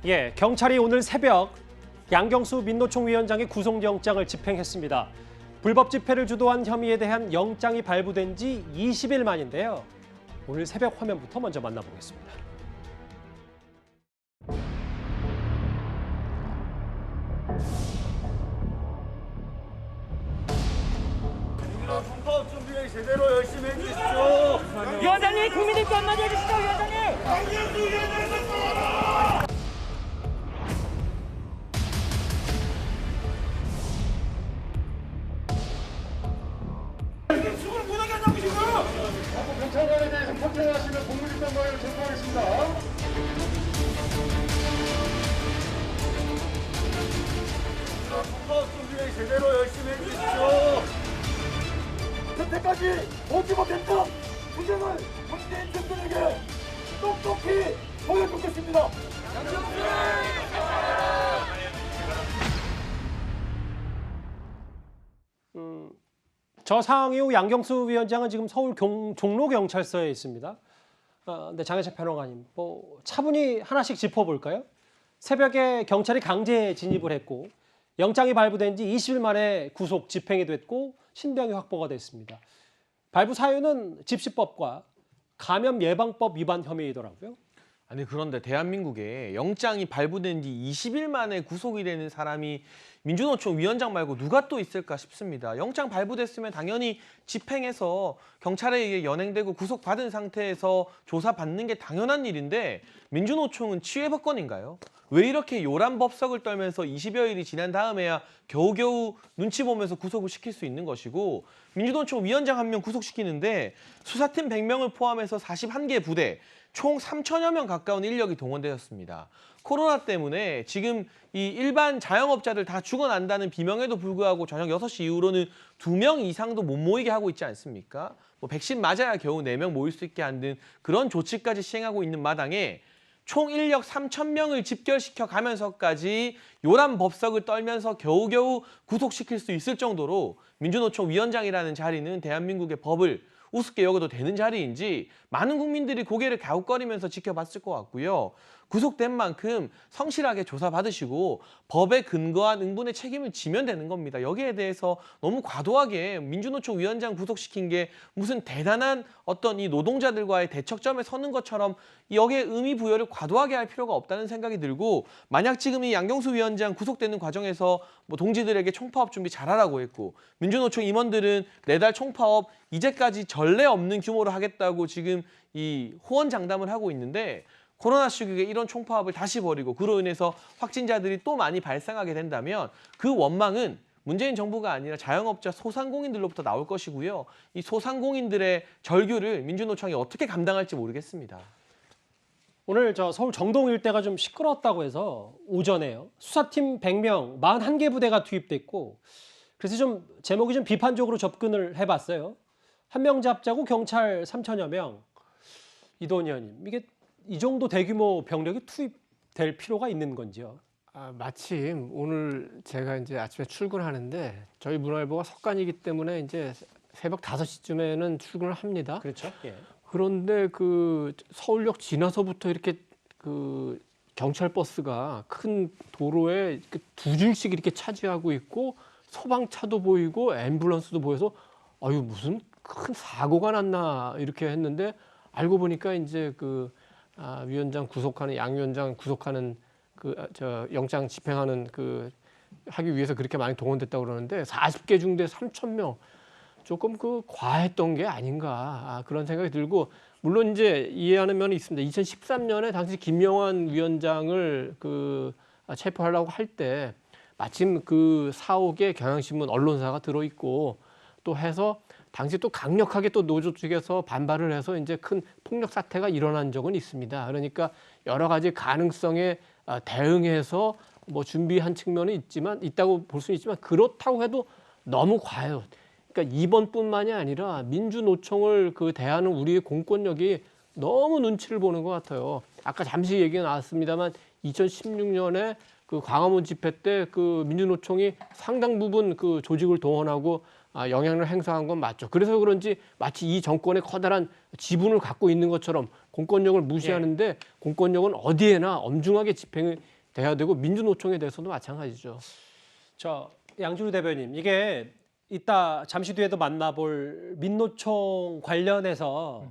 예, 경찰이 오늘 새벽 양경수 민노총 위원장의 구속영장을 집행했습니다. 불법 집회를 주도한 혐의에 대한 영장이 발부된 지 20일 만인데요. 오늘 새벽 화면부터 먼저 만나보겠습니다. 헌법 준비 제대로 열심히 해주십시오. 위원장님, 국민들께 한마디 해주시죠, 위원장님. 경찰관에 대해서 폭행하시면 공무집행방해를 제소하겠습니다. 헌법 준비 제대로 열심히 해주십시오. 여태까지 보지 못했던 투쟁을 문재인 정권에게 똑똑히 보여주겠습니다. 저 상황 이후 양경수 위원장은 지금 서울 종로경찰서에 있습니다. 근데 장혜철 평론가님, 차분히 하나씩 짚어볼까요? 새벽에 경찰이 강제 진입을 했고 영장이 발부된 지 20일 만에 구속 집행이 됐고 신병이 확보가 됐습니다. 발부 사유는 집시법과 감염 예방법 위반 혐의이더라고요. 아니 그런데 대한민국에 영장이 발부된 지 20일 만에 구속이 되는 사람이 민주노총 위원장 말고 누가 또 있을까 싶습니다. 영장 발부됐으면 당연히 집행해서 경찰에 의해 연행되고 구속받은 상태에서 조사받는 게 당연한 일인데 민주노총은 치외법권인가요? 왜 이렇게 요란법석을 떨면서 20여일이 지난 다음에야 겨우겨우 눈치 보면서 구속을 시킬 수 있는 것이고 민주노총 위원장 1명 구속시키는데 수사팀 100명을 포함해서 41개 부대 총 3천여 명 가까운 인력이 동원되었습니다. 코로나 때문에 지금 이 일반 자영업자들 다 죽어난다는 비명에도 불구하고 저녁 6시 이후로는 2명 이상도 못 모이게 하고 있지 않습니까? 백신 맞아야 겨우 4명 모일 수 있게 하는 그런 조치까지 시행하고 있는 마당에 총 인력 3,000명을 집결시켜 가면서까지 요란 법석을 떨면서 겨우겨우 구속시킬 수 있을 정도로 민주노총 위원장이라는 자리는 대한민국의 법을 우습게 여겨도 되는 자리인지 많은 국민들이 고개를 갸웃거리면서 지켜봤을 것 같고요. 구속된 만큼 성실하게 조사받으시고 법에 근거한 응분의 책임을 지면 되는 겁니다. 여기에 대해서 너무 과도하게 민주노총 위원장 구속시킨 게 무슨 대단한 어떤 이 노동자들과의 대척점에 서는 것처럼 여기에 의미 부여를 과도하게 할 필요가 없다는 생각이 들고 만약 지금 이 양경수 위원장 구속되는 과정에서 동지들에게 총파업 준비 잘하라고 했고 민주노총 임원들은 내달 총파업 이제까지 전례 없는 규모로 하겠다고 지금 이 호언장담을 하고 있는데 코로나 시국에 이런 총파업을 다시 벌이고 그로 인해서 확진자들이 또 많이 발생하게 된다면 그 원망은 문재인 정부가 아니라 자영업자 소상공인들로부터 나올 것이고요. 이 소상공인들의 절규를 민주노총이 어떻게 감당할지 모르겠습니다. 오늘 서울 정동 일대가 좀 시끄러웠다고 해서 오전에요. 수사팀 100명, 41개 부대가 투입됐고 그래서 좀 제목이 좀 비판적으로 접근을 해봤어요. 한 명 잡자고 경찰 3천여 명. 이도원 의원님, 이게 이 정도 대규모 병력이 투입될 필요가 있는 건지요? 마침 오늘 제가 이제 아침에 출근하는데 저희 문화일보가 석간이기 때문에 이제 새벽 5시쯤에는 출근을 합니다. 그렇죠. 예. 그런데 그 서울역 지나서부터 이렇게 그 경찰 버스가 큰 도로에 이렇게 2줄씩 이렇게 차지하고 있고 소방차도 보이고 앰뷸런스도 보여서 무슨 큰 사고가 났나 이렇게 했는데 알고 보니까 이제 위원장 구속하는 양 위원장 구속하는 영장 집행하는 하기 위해서 그렇게 많이 동원됐다고 그러는데 40개 중대 3,000명 조금 과했던 게 아닌가 그런 생각이 들고 물론 이제 이해하는 면이 있습니다. 2013년에 당시 김영환 위원장을 체포하려고 할 때 마침 그 사옥에 경향신문 언론사가 들어있고 또 해서 당시 또 강력하게 또 노조 측에서 반발을 해서 이제 큰 폭력 사태가 일어난 적은 있습니다. 그러니까 여러 가지 가능성에 대응해서 준비한 측면이 있다고 볼 수는 있지만 그렇다고 해도 너무 과해요. 그러니까 이번뿐만이 아니라 민주노총을 대하는 우리의 공권력이 너무 눈치를 보는 것 같아요. 아까 잠시 얘기가 나왔습니다만 2016년에 광화문 집회 때 민주노총이 상당 부분 조직을 동원하고 영향을 행사한 건 맞죠. 그래서 그런지 마치 이 정권의 커다란 지분을 갖고 있는 것처럼 공권력을 무시하는데 공권력은 어디에나 엄중하게 집행이 돼야 되고 민주노총에 대해서도 마찬가지죠. 저 양준우 대변인, 이게 이따 잠시 뒤에도 만나볼 민노총 관련해서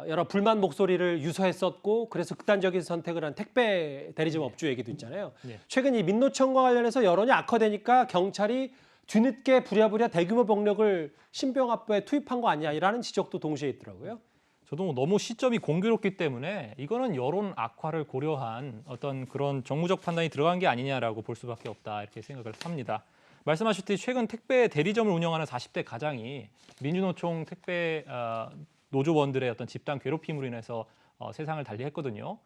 여러 불만 목소리를 유서했었고 그래서 극단적인 선택을 한 택배 대리점 업주 얘기도 있잖아요. 최근 이 민노총과 관련해서 여론이 악화되니까 경찰이 뒤늦게 부랴부랴 대규모 병력을 신병합부에 투입한 거 아니냐라는 지적도 동시에 있더라고요. 저도 너무 시점이 공교롭기 때문에 이거는 여론 악화를 고려한 어떤 그런 정무적 판단이 들어간 게 아니냐라고 볼 수밖에 없다 이렇게 생각을 합니다. 말씀하셨듯이 최근 택배 대리점을 운영하는 40대 가장이 민주노총 택배 노조원들의 어떤 집단 괴롭힘으로 인해서 세상을 달리했거든요.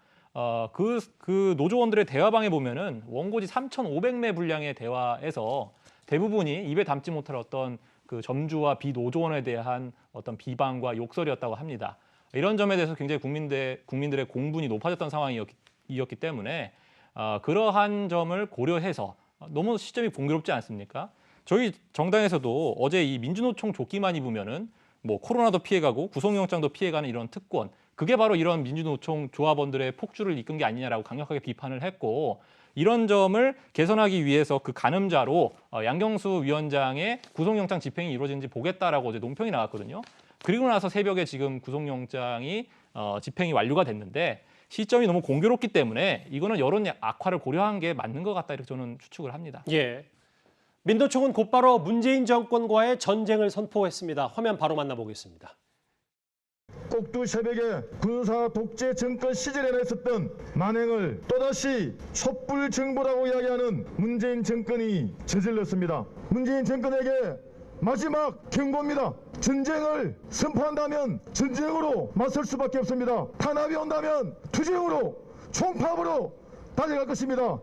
그 노조원들의 대화방에 보면은 원고지 3,500매 분량의 대화에서 대부분이 입에 담지 못할 어떤 그 점주와 비노조원에 대한 어떤 비방과 욕설이었다고 합니다. 이런 점에 대해서 굉장히 국민들의 공분이 높아졌던 상황이었기 때문에 그러한 점을 고려해서 너무 시점이 공교롭지 않습니까? 저희 정당에서도 어제 이 민주노총 조끼만 입으면은 뭐 코로나도 피해가고 구속영장도 피해가는 이런 특권, 그게 바로 이런 민주노총 조합원들의 폭주를 이끈 게 아니냐라고 강력하게 비판을 했고, 이런 점을 개선하기 위해서 그 가늠자로 양경수 위원장의 구속영장 집행이 이루어지는지 보겠다라고 어제 논평이 나왔거든요. 그리고 나서 새벽에 지금 구속영장이 집행이 완료가 됐는데 시점이 너무 공교롭기 때문에 이거는 여론 악화를 고려한 게 맞는 것 같다 이렇게 저는 추측을 합니다. 예. 민노총은 곧바로 문재인 정권과의 전쟁을 선포했습니다. 화면 바로 만나보겠습니다. 꼭두 새벽에 군사 독재 정권 시절에 했었던 만행을 또다시 촛불 정부라고 이야기하는 문재인 정권이 저질렀습니다. 문재인 정권에게 마지막 경고입니다. 전쟁을 선포한다면 전쟁으로 맞설 수밖에 없습니다. 탄압이 온다면 투쟁으로 총파업으로 달려갈 것입니다.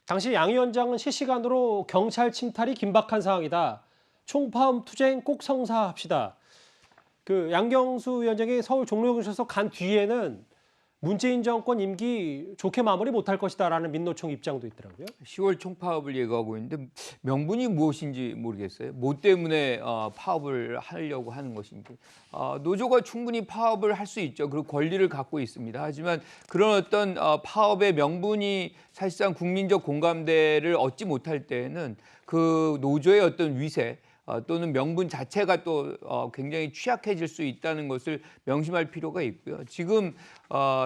당시 양 위원장은 실시간으로 경찰 침탈이 긴박한 상황이다. 총파업 투쟁 꼭 성사합시다. 그 양경수 위원장이 서울 종로경찰서 간 뒤에는 문재인 정권 임기 좋게 마무리 못할 것이다라는 민노총 입장도 있더라고요. 10월 총파업을 예고하고 있는데 명분이 무엇인지 모르겠어요. 뭐 때문에 파업을 하려고 하는 것인지. 노조가 충분히 파업을 할 수 있죠. 그리고 권리를 갖고 있습니다. 하지만 그런 어떤 파업의 명분이 사실상 국민적 공감대를 얻지 못할 때에는 그 노조의 어떤 위세 또는 명분 자체가 또 굉장히 취약해질 수 있다는 것을 명심할 필요가 있고요. 지금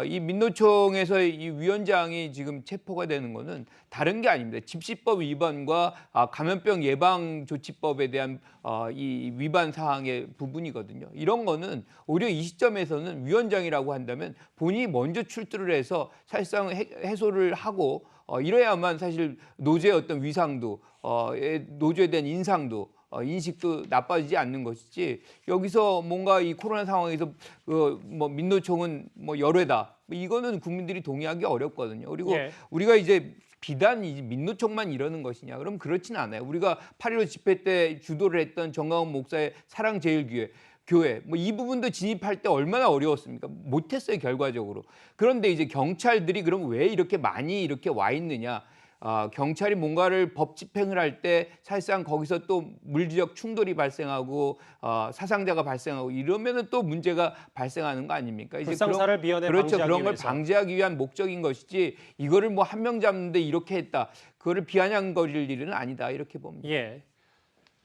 이 민노총에서 이 위원장이 지금 체포가 되는 것은 다른 게 아닙니다. 집시법 위반과 감염병 예방조치법에 대한 이 위반 사항의 부분이거든요. 이런 거는 오히려 이 시점에서는 위원장이라고 한다면 본인이 먼저 출두를 해서 사실상 해소를 하고 이래야만 사실 노조의 어떤 위상도 노조에 대한 인상도 인식도 나빠지지 않는 것이지, 여기서 뭔가 이 코로나 상황에서 뭐 민노총은 뭐 열외다, 이거는 국민들이 동의하기 어렵거든요. 그리고 우리가 이제 비단 이 민노총만 이러는 것이냐? 그럼 그렇진 않아요. 우리가 8.15 집회 때 주도를 했던 정강훈 목사의 사랑제일교회 뭐 이 부분도 진입할 때 얼마나 어려웠습니까? 못했어요, 결과적으로. 그런데 이제 경찰들이 그럼 왜 이렇게 많이 이렇게 와 있느냐? 경찰이 뭔가를 법 집행을 할 때 사실상 거기서 또 물리적 충돌이 발생하고 사상자가 발생하고 이러면은 또 문제가 발생하는 거 아닙니까? 이제 불상사를 미연에 그렇죠. 방지하기 그런 걸 위해서. 방지하기 위한 목적인 것이지 이거를 뭐 한 명 잡는데 이렇게 했다. 그거를 비아냥거릴 일은 아니다 이렇게 봅니다. 예.